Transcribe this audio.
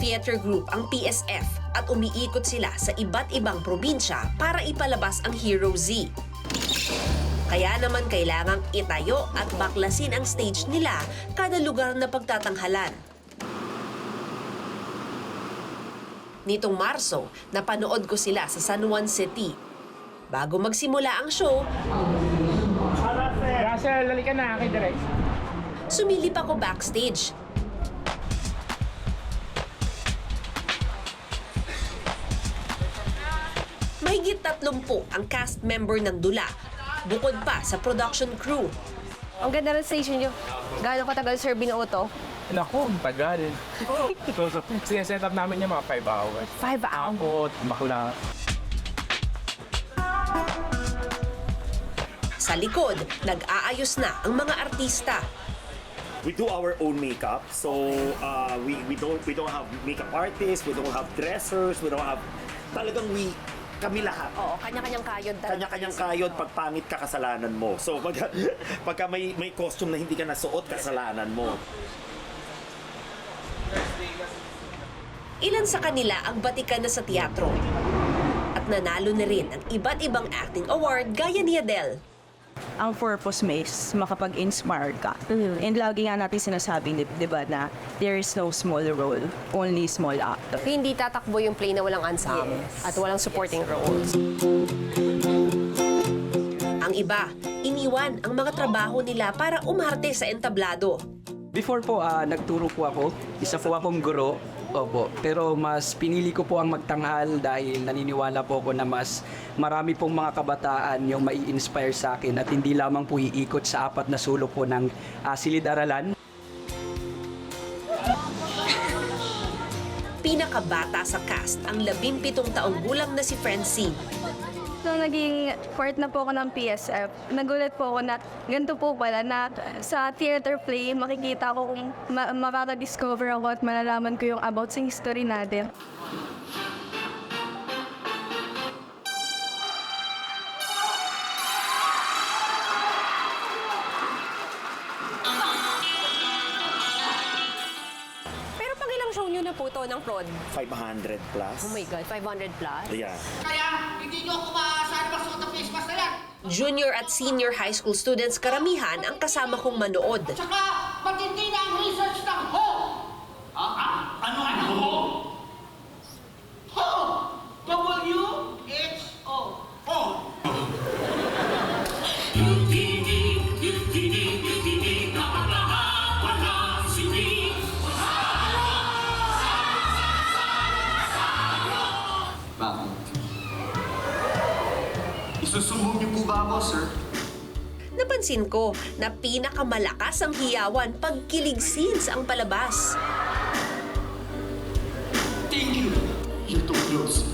Theater Group ang PSF at umiikot sila sa iba't ibang probinsya para ipalabas ang Hero Z. Kaya naman kailangang itayo at baklasin ang stage nila kada lugar na pagtatanghalan. Nitong Marso, napanood ko sila sa San Juan City. Bago magsimula ang show, Russell, lali ka na, kay Direk. sumilip ako backstage. Mahigit 30 ang cast member ng Dula, bukod pa sa production crew. Ang ganda ng station nyo. Gaano katagal, sir, binuo to? Naku, ang tagal. So, sineset up namin yung mga 5 hours. 5 hours? Ako, bakla. Sa likod, nag-aayos na ang mga artista. We do our own makeup, so we don't have makeup artists, we don't have dressers, we don't have talagang kami lahat. Oo, kanya-kanyang kayod talaga. Kanya-kanyang kayod, pag pangit ka, kasalanan mo. So pagka may costume na hindi ka nasuot, kasalanan mo. Ilan sa kanila ang batikan na sa teatro. At nanalo na rin ang iba't ibang acting award gaya ni Adele. Ang purpose mo is makapag-inspire ka. And lagi nga natin sinasabi, di ba, na there is no small role, only small actor. Hindi tatakbo yung play na walang ensemble at walang supporting roles. Ang iba, iniwan ang mga trabaho nila para umarte sa entablado. Before po, nagturo po ako. Isa po akong guro. Opo. Pero mas pinili ko po ang magtanghal dahil naniniwala po ako na mas marami pong mga kabataan yung mai-inspire sa akin at hindi lamang po iikot sa 4 na sulok po ng silid-aralan. Pinakabata sa cast ang 17 taong gulang na si Francine. So, naging part na po ako ng PSF. Nagulat po ako na ganito po pala na sa theater play, makikita ko kung makaka-discover ako at malalaman ko yung about sa history natin. Pero pang ilang show nyo na po to ng prod? 500 plus. Oh my God, 500 plus? Yeah. Kaya hindi nyo ako maasahan magsuot ng face mask na yan. Junior at senior high school students karamihan ang kasama kong manood. Tsaka matindi na ang research ng HO. Ano ang HO? HO! W-H-O. HO! Isusumbong niyo po ba ako, sir? Napansin ko na pinakamalakas ang hiyawan pag kilig scenes ang palabas. Thank you. You're too close.